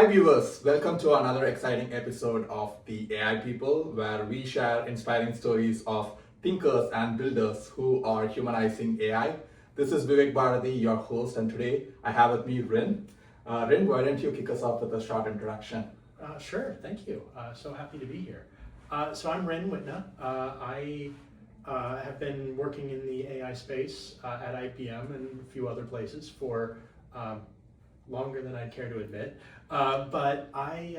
Hi viewers, welcome to another exciting episode of the AI People, where we share inspiring stories of thinkers and builders who are humanizing AI. This is Vivek Bharati, your host, and today I have with me Rin. Rin, why don't you kick us off with a short introduction? Sure, thank you. So happy to be here. So I'm Ren Whitna. I have been working in the AI space at IBM and a few other places for longer than I'd care to admit. But I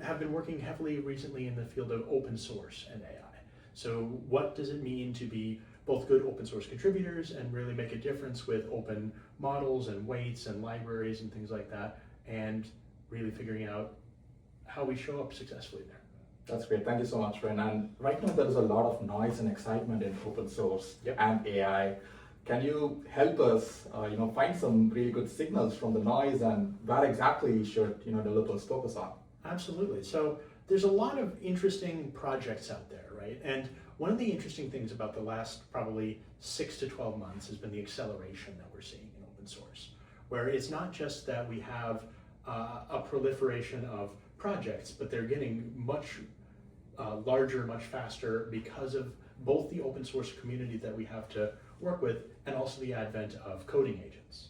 have been working heavily recently in the field of open source and AI. So what does it mean to be both good open source contributors and really make a difference with open models and weights and libraries and things like that, and really figuring out how we show up successfully there. That's great. Thank you so much, Ren. And right now there is a lot of noise and excitement in open source and AI. Can you help us, find some really good signals from the noise and where exactly should developers focus on? Absolutely. So there's a lot of interesting projects out there, right? And one of the interesting things about the last probably 6 to 12 months has been the acceleration that we're seeing in open source, where it's not just that we have a proliferation of projects, but they're getting much larger, much faster because of both the open source community that we have to work with and also the advent of coding agents.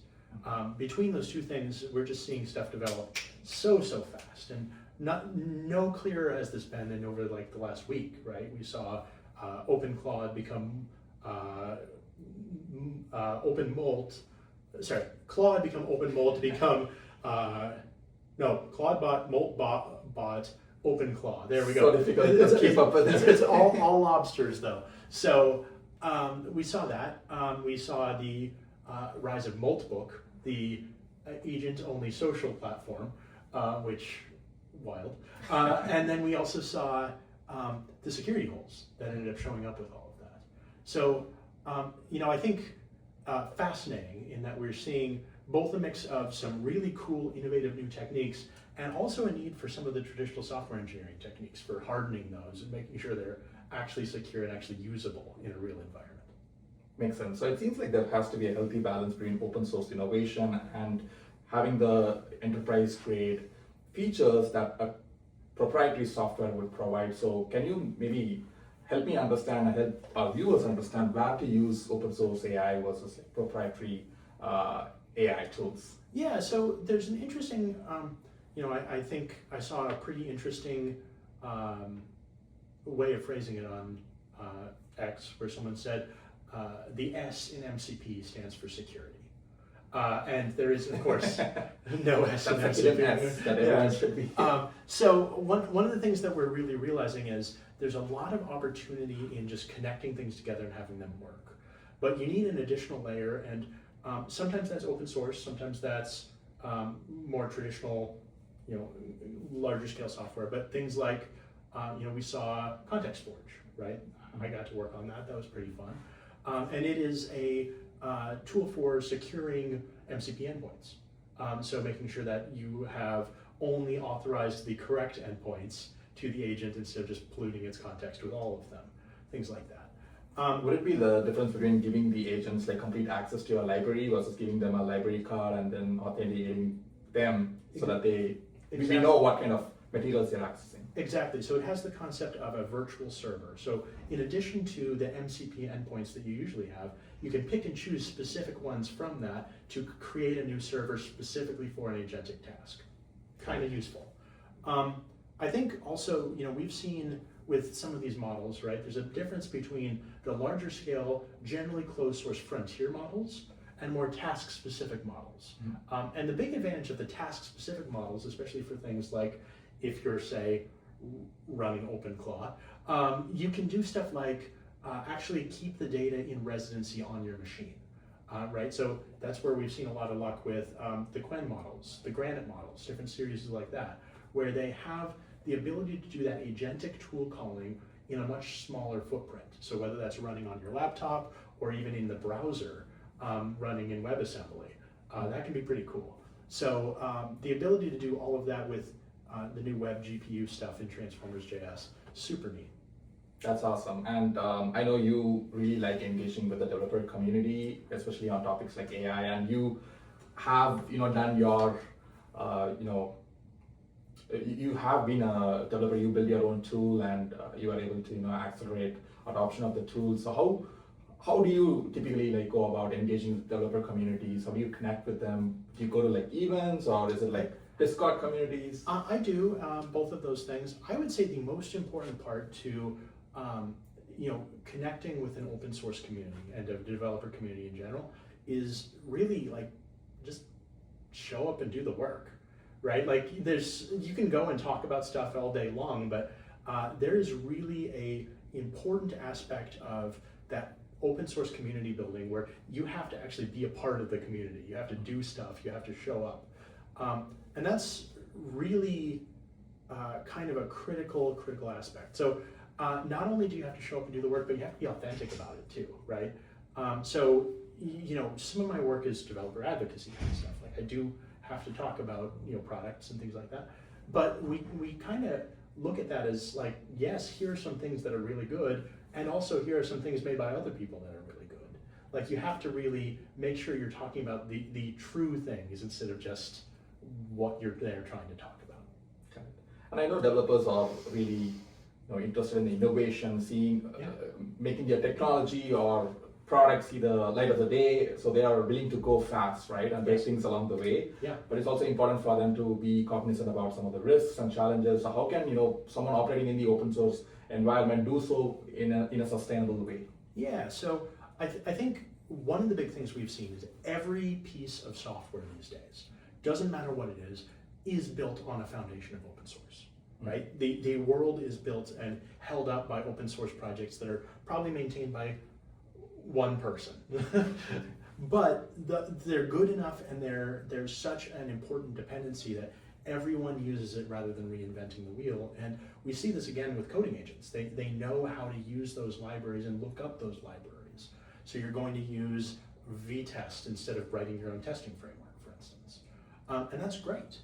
Between those two things, we're just seeing stuff develop so fast, and no clearer has this been than over like the last week, right? We saw Claude become open molt to become Claude bought open claw. There we go. So difficult to keep up with it. It's all lobsters though. So we saw that. We saw the rise of Moltbook, the agent-only social platform, which wild. And then we also saw the security holes that ended up showing up with all of that. So I think fascinating in that we're seeing both a mix of some really cool, innovative new techniques and also a need for some of the traditional software engineering techniques for hardening those and making sure they're actually secure and actually usable in a real environment. Makes sense. So it seems like there has to be a healthy balance between open source innovation and having the enterprise grade features that a proprietary software would provide. So can you maybe help me understand and help our viewers understand where to use open source AI versus like proprietary AI tools? Yeah, so there's an interesting, I think I saw a pretty interesting way of phrasing it on X, where someone said the S in MCP stands for security. And there is, of course, no S in MCP. That everyone should be. So one of the things that we're really realizing is there's a lot of opportunity in just connecting things together and having them work. But you need an additional layer, and sometimes that's open source, sometimes that's more traditional, larger scale software. But things like, we saw Context Forge, right? I got to work on that. That was pretty fun. And it is a tool for securing MCP endpoints. So making sure that you have only authorized the correct endpoints to the agent instead of just polluting its context with all of them, things like that. Would it be the difference between giving the agents like complete access to your library versus giving them a library card and then authenticating them so that we know what kind of materials they're accessing? Exactly. So it has the concept of a virtual server. So in addition to the MCP endpoints that you usually have, you can pick and choose specific ones from that to create a new server specifically for an agentic task. Kind of useful. I think also, we've seen with some of these models, right, there's a difference between the larger scale, generally closed source frontier models and more task specific models. And the big advantage of the task specific models, especially for things like if you're, say, running OpenClaw, you can do stuff like actually keep the data in residency on your machine, right? So that's where we've seen a lot of luck with the Quen models, the Granite models, different series like that, where they have the ability to do that agentic tool calling in a much smaller footprint. So whether that's running on your laptop or even in the browser, running in WebAssembly, that can be pretty cool. So the ability to do all of that with the new web GPU stuff in Transformers.js, super neat. That's awesome. And I know you really like engaging with the developer community, especially on topics like AI, and you have done your you have been a developer, you build your own tool, and you are able to accelerate adoption of the tool. So how do you typically like go about engaging with developer communities? How do you connect with them? Do you go to like events, or is it like Discord communities? I do both of those things. I would say the most important part to connecting with an open source community and a developer community in general is really like just show up and do the work, right? Like you can go and talk about stuff all day long, but there is really a important aspect of that open source community building where you have to actually be a part of the community. You have to do stuff, you have to show up. And that's really kind of a critical aspect. So not only do you have to show up and do the work, but you have to be authentic about it too, right? So some of my work is developer advocacy kind of stuff. Like I do have to talk about products and things like that, but we kind of look at that as like, yes, here are some things that are really good, and also here are some things made by other people that are really good. Like you have to really make sure you're talking about the true things instead of just what you're there trying to talk about. Okay. And I know developers are really interested in the innovation, seeing making their technology or products see the light of the day, so they are willing to go fast, right? And there's things along the way. Yeah. But it's also important for them to be cognizant about some of the risks and challenges. So how can someone operating in the open source environment do so in a sustainable way? Yeah. So I think one of the big things we've seen is every piece of software these days, doesn't matter what it is built on a foundation of open source. Right? The world is built and held up by open source projects that are probably maintained by one person. But they're good enough, and there's such an important dependency that everyone uses it rather than reinventing the wheel. And we see this again with coding agents. They know how to use those libraries and look up those libraries. So you're going to use vtest instead of writing your own testing framework, for instance. And that's great.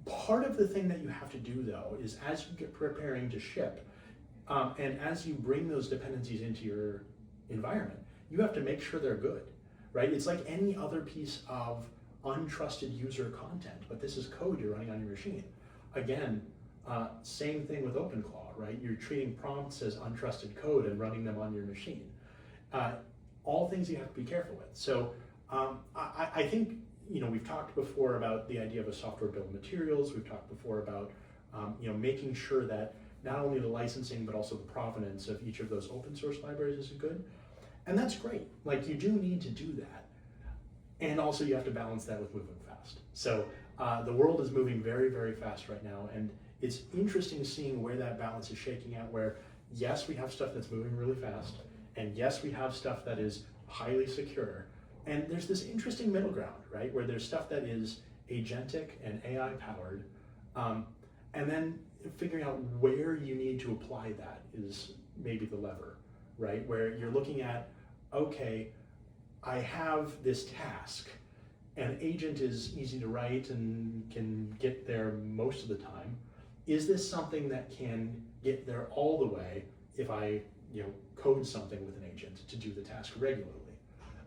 Part of the thing that you have to do, though, is as you get preparing to ship, and as you bring those dependencies into your environment, you have to make sure they're good, right? It's like any other piece of untrusted user content, but this is code you're running on your machine. Again, same thing with OpenClaw, right? You're treating prompts as untrusted code and running them on your machine. All things you have to be careful with. So I think we've talked before about the idea of a software bill of materials. We've talked before about making sure that not only the licensing but also the provenance of each of those open source libraries is good. And that's great. Like you do need to do that. And also you have to balance that with moving fast. So the world is moving very, very fast right now. And it's interesting seeing where that balance is shaking out, where yes, we have stuff that's moving really fast. And yes, we have stuff that is highly secure. And there's this interesting middle ground, right? Where there's stuff that is agentic and AI powered. And then figuring out where you need to apply that is maybe the lever, right? Where you're looking at, okay, I have this task. An agent is easy to write and can get there most of the time. Is this something that can get there all the way if I code something with an agent to do the task regularly?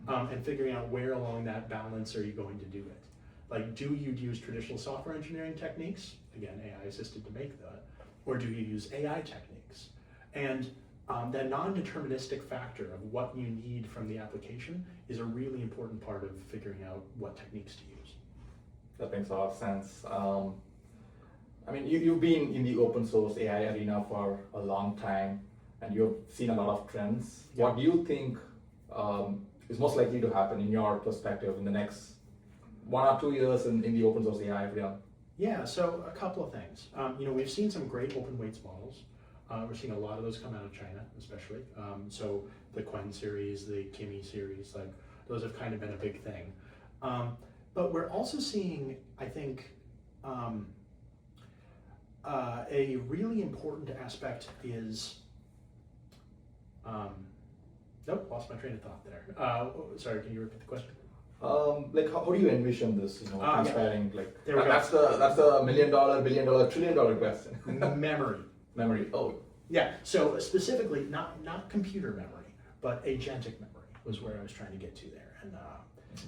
And figuring out where along that balance are you going to do it. Like, do you use traditional software engineering techniques, again, AI assisted to make that, or do you use AI techniques? And that non-deterministic factor of what you need from the application is a really important part of figuring out what techniques to use. That makes a lot of sense. I mean, you've been in the open source AI arena for a long time, and you've seen a lot of trends. Yeah. What do you think is most likely to happen in your perspective in the next 1 or 2 years in the open source AI realm? Yeah, so a couple of things. We've seen some great open weights models. We're seeing a lot of those come out of China, especially. So the Quen series, the Kimi series, like those have kind of been a big thing. But we're also seeing, I think, a really important aspect is, nope, lost my train of thought there. Sorry, can you repeat the question? Like how do you envision this, transpiring? Yeah. Like There we go. that's the $1 million, $1 billion, $1 trillion question. Memory. Oh, Yeah, so specifically, not computer memory, but agentic memory was where I was trying to get to there. And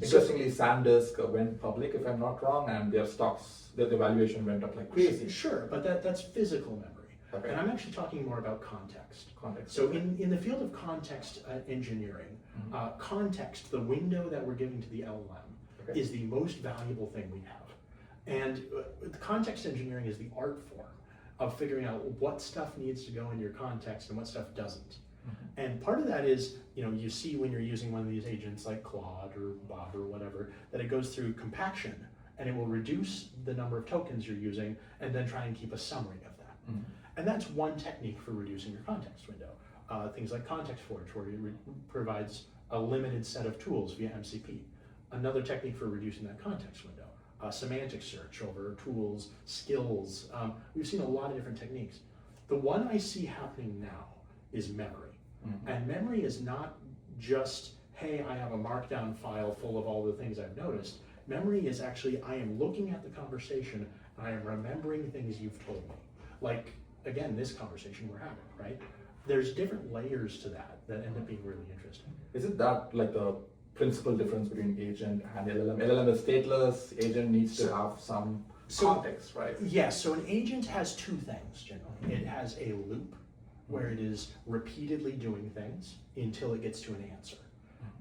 Interestingly, SanDisk went public, if I'm not wrong, and their stocks, their valuation went up like crazy. Sure, but that's physical memory. Okay. And I'm actually talking more about context. Context. So in the field of context engineering, context, the window that we're giving to the LLM, is the most valuable thing we have. And context engineering is the art form of figuring out what stuff needs to go in your context and what stuff doesn't. And part of that is, you see when you're using one of these agents like Claude or Bob or whatever, that it goes through compaction and it will reduce the number of tokens you're using and then try and keep a summary of that. And that's one technique for reducing your context window. Things like Context Forge, where it provides a limited set of tools via MCP. Another technique for reducing that context window. Semantic search over tools, skills. We've seen a lot of different techniques. The one I see happening now is memory. And memory is not just, hey, I have a markdown file full of all the things I've noticed. Memory is actually, I am looking at the conversation and I am remembering things you've told me. Like, again, this conversation we're having, right? There's different layers to that end up being really interesting. Isn't that like the principal difference between agent and LLM? LLM is stateless, agent needs to have some context, right? Yes, so an agent has two things generally. It has a loop, where it is repeatedly doing things until it gets to an answer.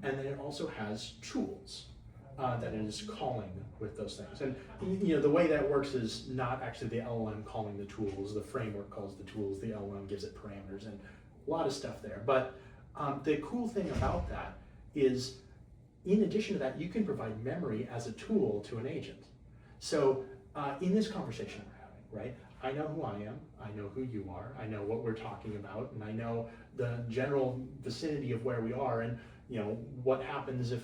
And then it also has tools that it is calling with those things. And the way that works is not actually the LLM calling the tools, the framework calls the tools, the LLM gives it parameters and a lot of stuff there. But the cool thing about that is, in addition to that, you can provide memory as a tool to an agent. So in this conversation we're having, right? I know who I am, I know who you are, I know what we're talking about, and I know the general vicinity of where we are, and what happens if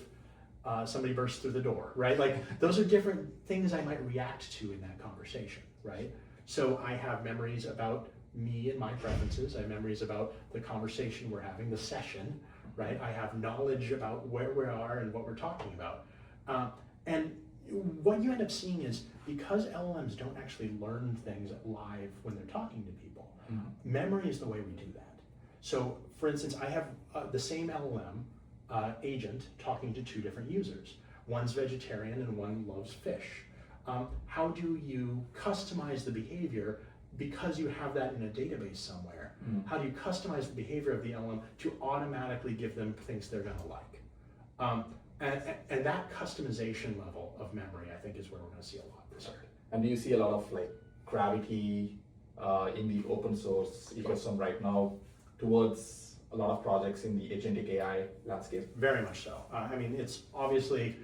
somebody bursts through the door, right? Like, those are different things I might react to in that conversation, right? So I have memories about me and my preferences, I have memories about the conversation we're having, the session, right? I have knowledge about where we are and what we're talking about. And what you end up seeing is, because LLMs don't actually learn things live when they're talking to people, memory is the way we do that. So, for instance, I have the same LLM agent talking to two different users. One's vegetarian and one loves fish. How do you customize the behavior, because you have that in a database somewhere? How do you customize the behavior of the LLM to automatically give them things they're going to like? And that customization level of memory, I think, is where we're going to see a lot this year. And do you see a lot of like gravity in the open source ecosystem right now towards a lot of projects in the agentic AI landscape? Very much so. I mean, it's obviously...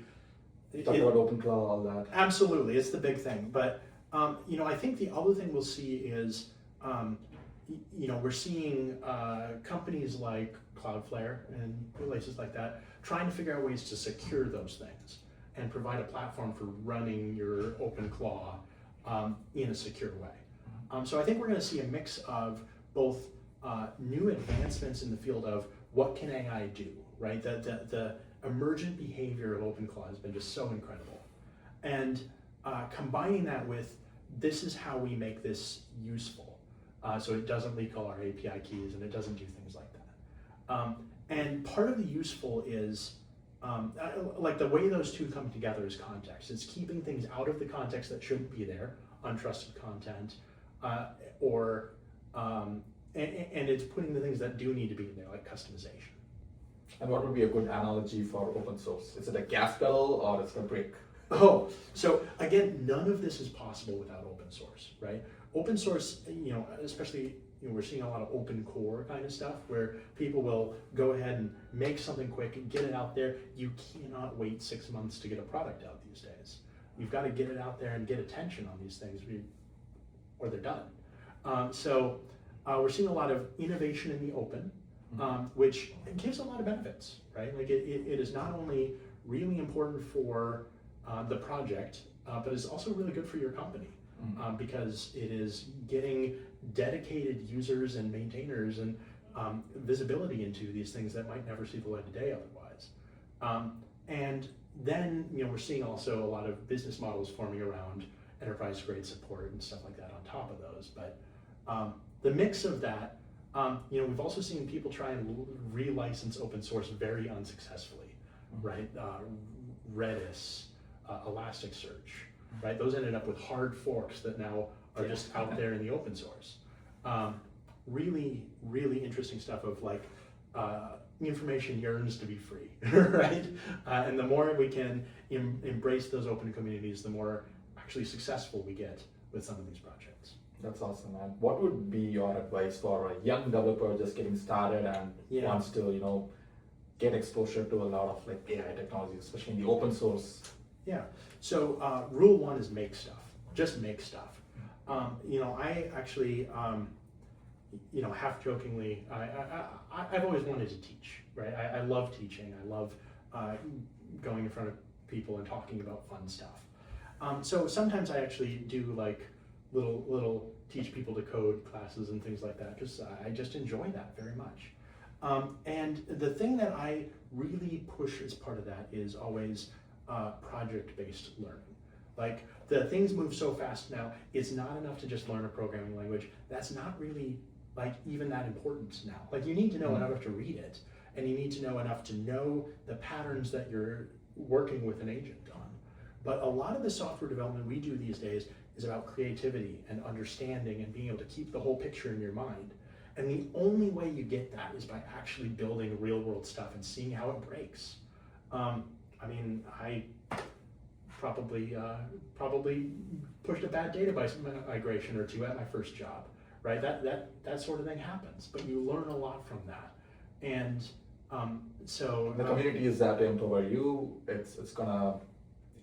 Talking about OpenClaw, all that. Absolutely, it's the big thing. But I think the other thing we'll see is, we're seeing companies like Cloudflare and places like that trying to figure out ways to secure those things and provide a platform for running your OpenClaw in a secure way. So I think we're going to see a mix of both new advancements in the field of what can AI do, right? The emergent behavior of OpenClaw has been just so incredible. And combining that with, this is how we make this useful. So it doesn't leak all our API keys and it doesn't do things like that. And part of the useful is, like, the way those two come together is context. It's keeping things out of the context that shouldn't be there, untrusted content, and it's putting the things that do need to be in there, like customization. And what would be a good analogy for open source? Is it a gas pedal or is it a brake? Oh, so again, none of this is possible without open source, right? Open source, especially, we're seeing a lot of open core kind of stuff where people will go ahead and make something quick and get it out there. You cannot wait 6 months to get a product out these days. You've got to get it out there and get attention on these things or they're done. So we're seeing a lot of innovation in the open, which gives a lot of benefits, right? Like it is not only really important for the project, but it's also really good for your company. Because it is getting dedicated users and maintainers and visibility into these things that might never see the light of day otherwise. And then we're seeing also a lot of business models forming around enterprise grade support and stuff like that on top of those. But the mix of that, we've also seen people try and relicense open source very unsuccessfully, right? Redis, Elasticsearch, right? Those ended up with hard forks that now are just out there in the open source. Really, really interesting stuff of like, information yearns to be free, right? And the more we can embrace those open communities, the more actually successful we get with some of these projects. That's awesome, man. What would be your advice for a young developer just getting started and wants to, get exposure to a lot of like AI technology, especially in the open source? Yeah. So rule one is make stuff. Just make stuff. I actually, half jokingly, I've always wanted to teach, right? I love teaching. I love going in front of people and talking about fun stuff. So sometimes I actually do like little teach people to code classes and things like that because I just enjoy that very much. And the thing that I really push as part of that is always project-based learning. Like the things move so fast now, it's not enough to just learn a programming language. That's not really like even that important now. Like you need to know enough to read it, and you need to know enough to know the patterns that you're working with an agent on. But a lot of the software development we do these days is about creativity and understanding and being able to keep the whole picture in your mind. And the only way you get that is by actually building real world stuff and seeing how it breaks. I probably pushed a bad database migration or two at my first job, right? That sort of thing happens, but you learn a lot from that. And so the community is there to empower you. It's gonna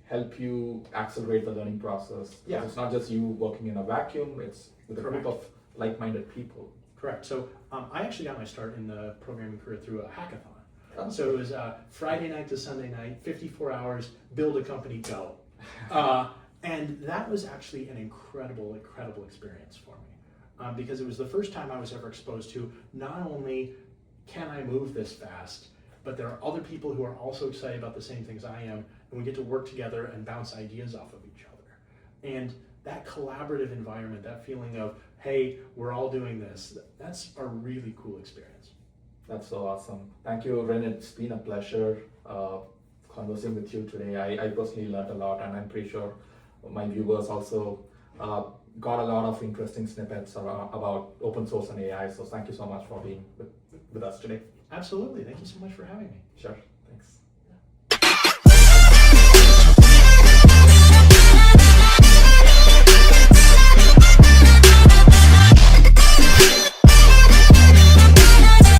help you accelerate the learning process. Yeah. It's not just you working in a vacuum, it's with a group of like-minded people. Correct. So I actually got my start in the programming career through a hackathon. So it was Friday night to Sunday night, 54 hours, build a company, go. And that was actually an incredible experience for me because it was the first time I was ever exposed to not only can I move this fast, but there are other people who are also excited about the same things I am, and we get to work together and bounce ideas off of each other. And that collaborative environment, that feeling of, hey, we're all doing this, that's a really cool experience. That's so awesome. Thank you, Ren. It's been a pleasure conversing with you today. I personally learned a lot, and I'm pretty sure my viewers also got a lot of interesting snippets about open source and AI. So thank you so much for being with us today. Absolutely. Thank you so much for having me. Sure. Thanks.